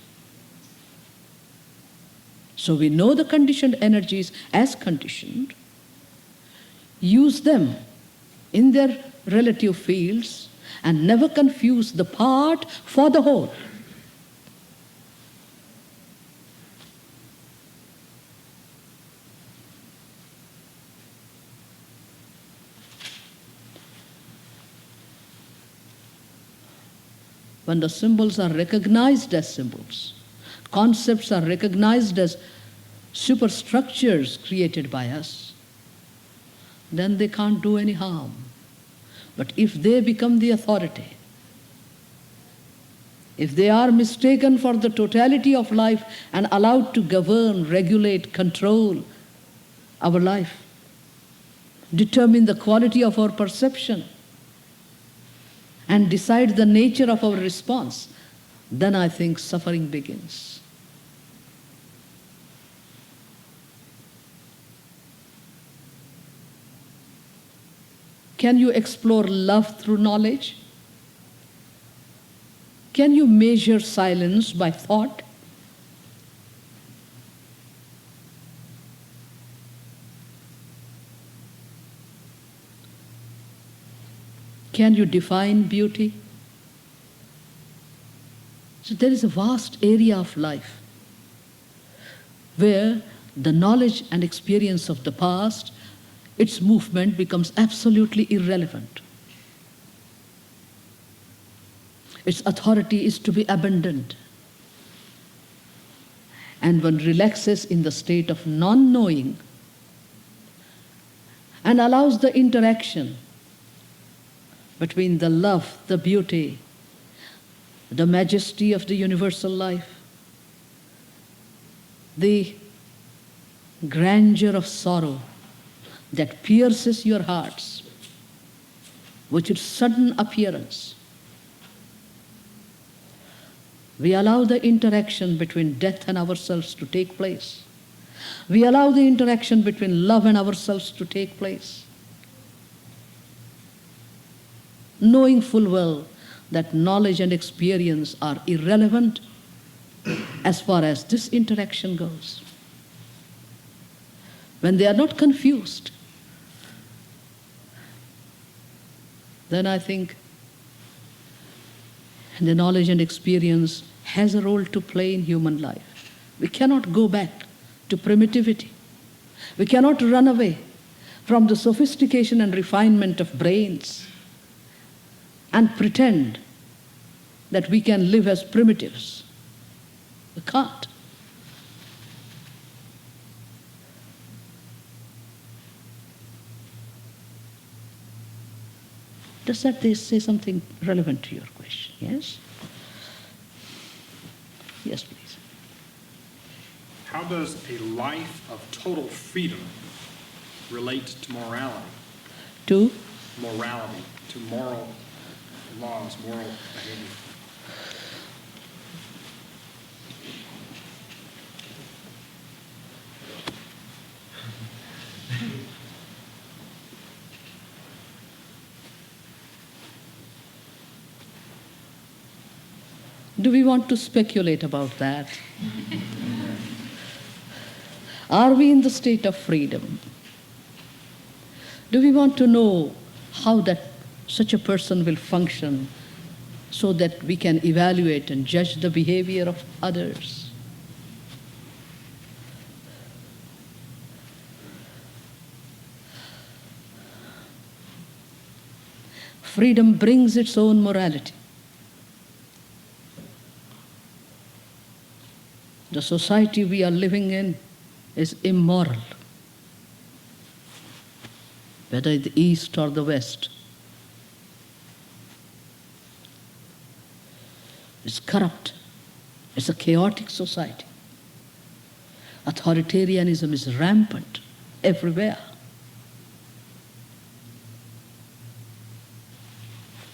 So we know the conditioned energies as conditioned, use them in their relative fields, and never confuse the part for the whole. When the symbols are recognized as symbols, concepts are recognized as superstructures created by us, then they can't do any harm. But if they become the authority, if they are mistaken for the totality of life and allowed to govern, regulate, control our life, determine the quality of our perception, and decide the nature of our response, then I think suffering begins. Can you explore love through knowledge? Can you measure silence by thought? Can you define beauty? So there is a vast area of life where the knowledge and experience of the past, its movement becomes absolutely irrelevant. Its authority is to be abandoned. And one relaxes in the state of non-knowing and allows the interaction between the love, the beauty, the majesty of the universal life, the grandeur of sorrow that pierces your hearts with its sudden appearance. We allow the interaction between death and ourselves to take place. We allow the interaction between love and ourselves to take place, knowing full well that knowledge and experience are irrelevant as far as this interaction goes. When they are not confused, then I think the knowledge and experience has a role to play in human life. We cannot go back to primitivity. We cannot run away from the sophistication and refinement of brains and pretend that we can live as primitives. We can't. Does that say something relevant to your question? Yes? Yes, please. How does a life of total freedom relate to morality? To? Morality, to moral laws, moral behavior. Do we want to speculate about that? Are we in the state of freedom? Do we want to know how that such a person will function so that we can evaluate and judge the behavior of others? Freedom brings its own morality. The society we are living in is immoral, whether in the East or the West. It's corrupt. It's a chaotic society. Authoritarianism is rampant everywhere.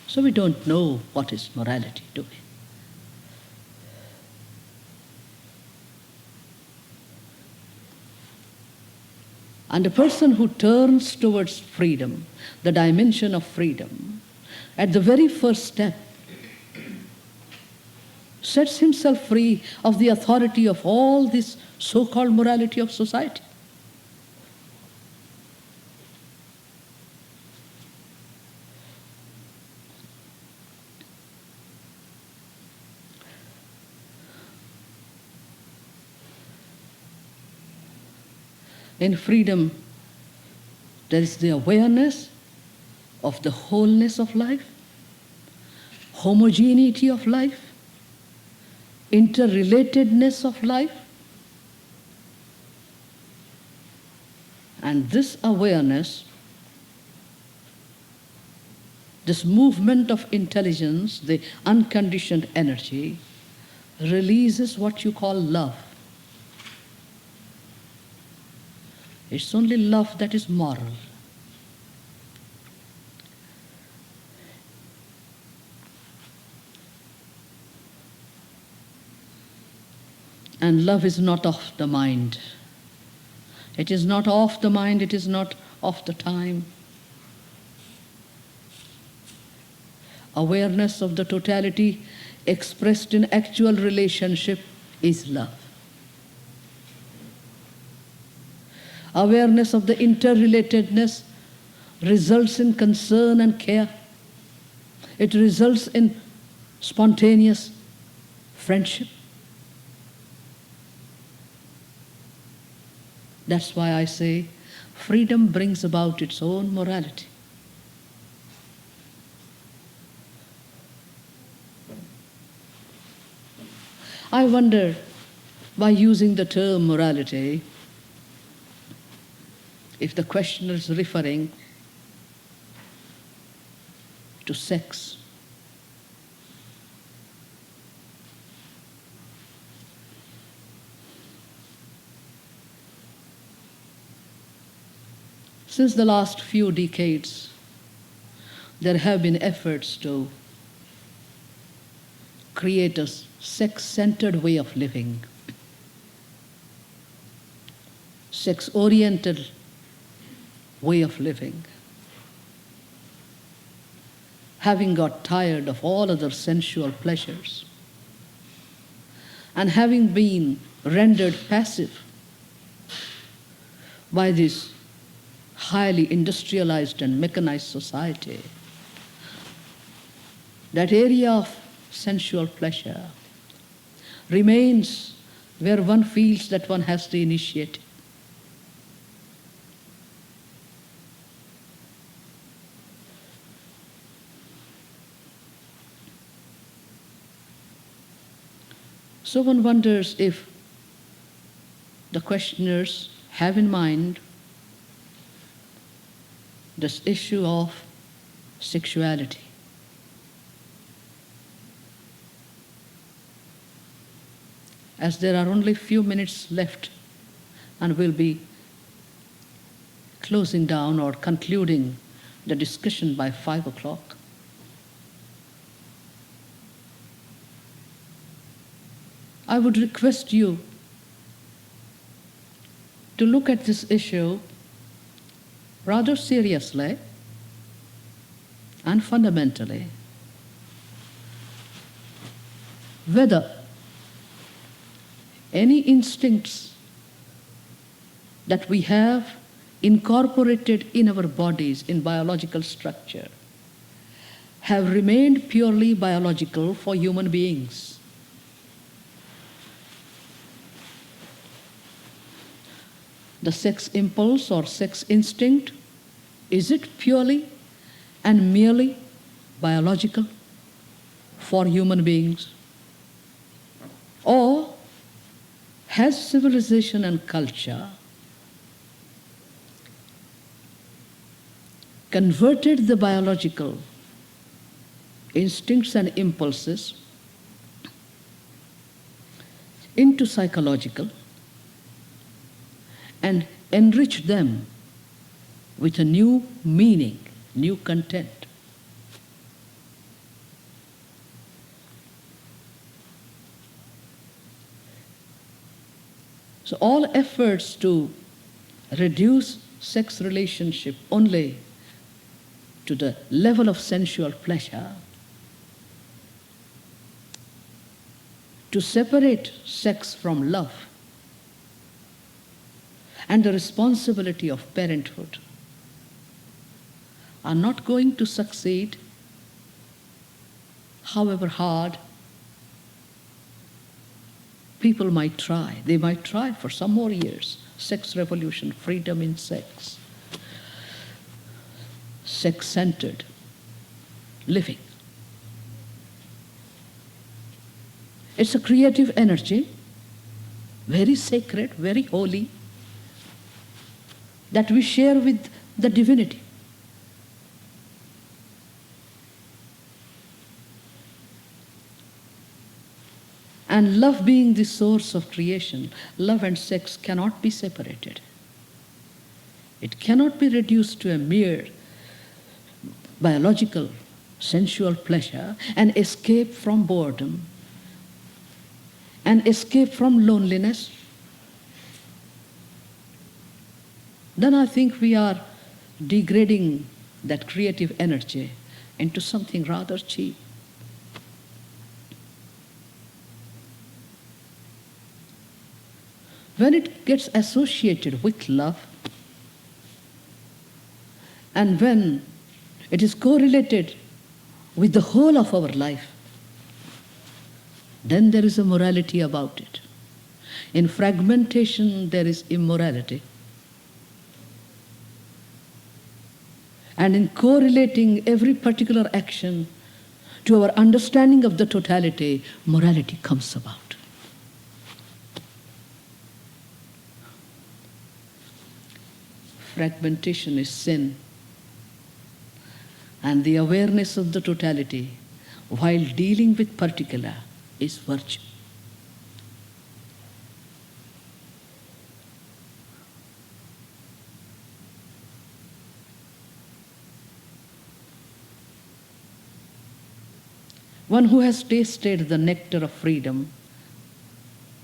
So we don't know what is morality, do we? And a person who turns towards freedom, the dimension of freedom, at the very first step, sets himself free of the authority of all this so-called morality of society. In freedom, there is the awareness of the wholeness of life, homogeneity of life, interrelatedness of life. And this awareness, this movement of intelligence, the unconditioned energy, releases what you call love. It's only love that is moral. And love is not off the mind. It is not off the mind, it is not off the time. Awareness of the totality expressed in actual relationship is love. Awareness of the interrelatedness results in concern and care. It results in spontaneous friendship. That's why I say freedom brings about its own morality. I wonder, by using the term morality, if the questioner is referring to sex. Since the last few decades, there have been efforts to create a sex-centered way of living, sex-oriented way of living, having got tired of all other sensual pleasures, and having been rendered passive by this highly industrialized and mechanized society, that area of sensual pleasure remains where one feels that one has the initiative. So one wonders if the questioners have in mind this issue of sexuality. As there are only few minutes left and we'll be closing down or concluding the discussion by 5 o'clock. I would request you to look at this issue rather seriously and fundamentally, whether any instincts that we have incorporated in our bodies in biological structure have remained purely biological for human beings. The sex impulse or sex instinct, is it purely and merely biological for human beings? Or has civilization and culture converted the biological instincts and impulses into psychological and enriched them with a new meaning, new content? So all efforts to reduce sex relationship only to the level of sensual pleasure, to separate sex from love and the responsibility of parenthood, are not going to succeed, however hard people might try. They might try for some more years. Sex revolution, freedom in sex, sex-centered living. It's a creative energy, very sacred, very holy, that we share with the divinity. And love being the source of creation, love and sex cannot be separated. It cannot be reduced to a mere biological, sensual pleasure, and escape from boredom, and escape from loneliness. Then I think we are degrading that creative energy into something rather cheap. When it gets associated with love, and when it is correlated with the whole of our life, then there is a morality about it. In fragmentation, there is immorality. And in correlating every particular action to our understanding of the totality, morality comes about. Fragmentation is sin, and the awareness of the totality while dealing with particular is virtue. One who has tasted the nectar of freedom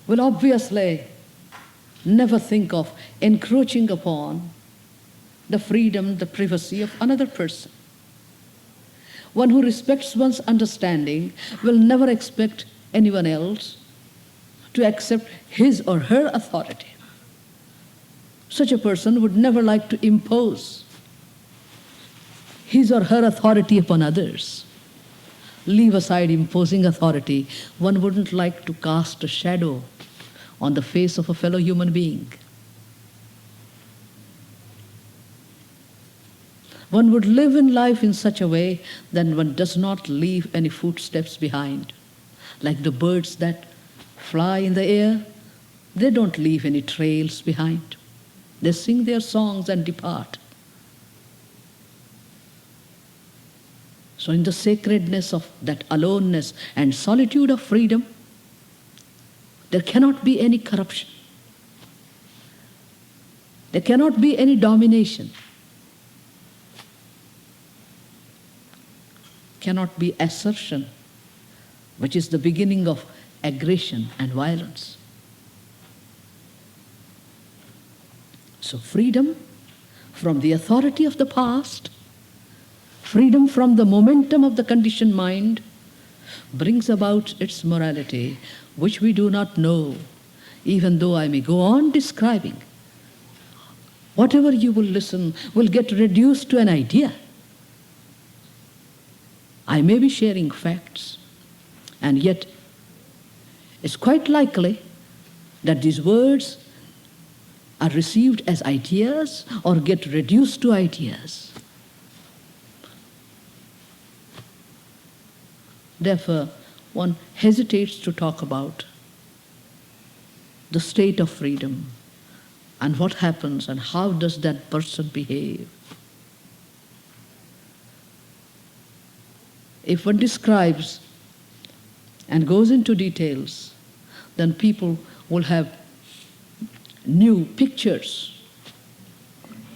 will obviously never think of encroaching upon the freedom, the privacy of another person. One who respects one's understanding will never expect anyone else to accept his or her authority. Such a person would never like to impose his or her authority upon others. Leave aside imposing authority, one wouldn't like to cast a shadow on the face of a fellow human being. One would live in life in such a way that one does not leave any footsteps behind. Like the birds that fly in the air, they don't leave any trails behind. They sing their songs and depart. So in the sacredness of that aloneness and solitude of freedom, there cannot be any corruption. There cannot be any domination. Cannot be assertion, which is the beginning of aggression and violence. So freedom from the authority of the past, freedom from the momentum of the conditioned mind, brings about its morality, which we do not know, even though I may go on describing. Whatever you will listen will get reduced to an idea. I may be sharing facts, and yet it's quite likely that these words are received as ideas or get reduced to ideas. Therefore, one hesitates to talk about the state of freedom and what happens and how does that person behave. If one describes and goes into details, then people will have new pictures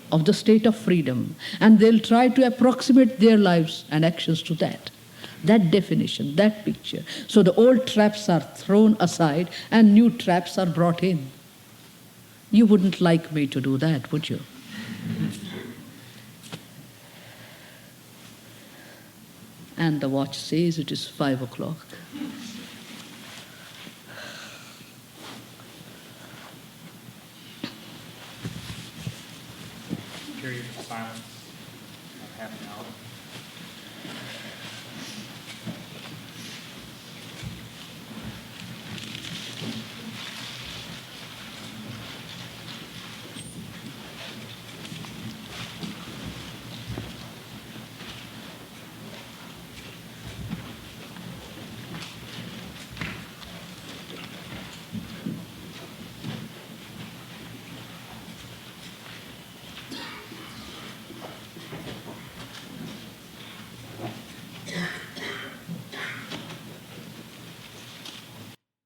of the state of freedom, and they'll try to approximate their lives and actions to that definition, that picture. So the old traps are thrown aside and new traps are brought in. You wouldn't like me to do that, would you? And the watch says it is 5 o'clock. Period of silence of half an hour.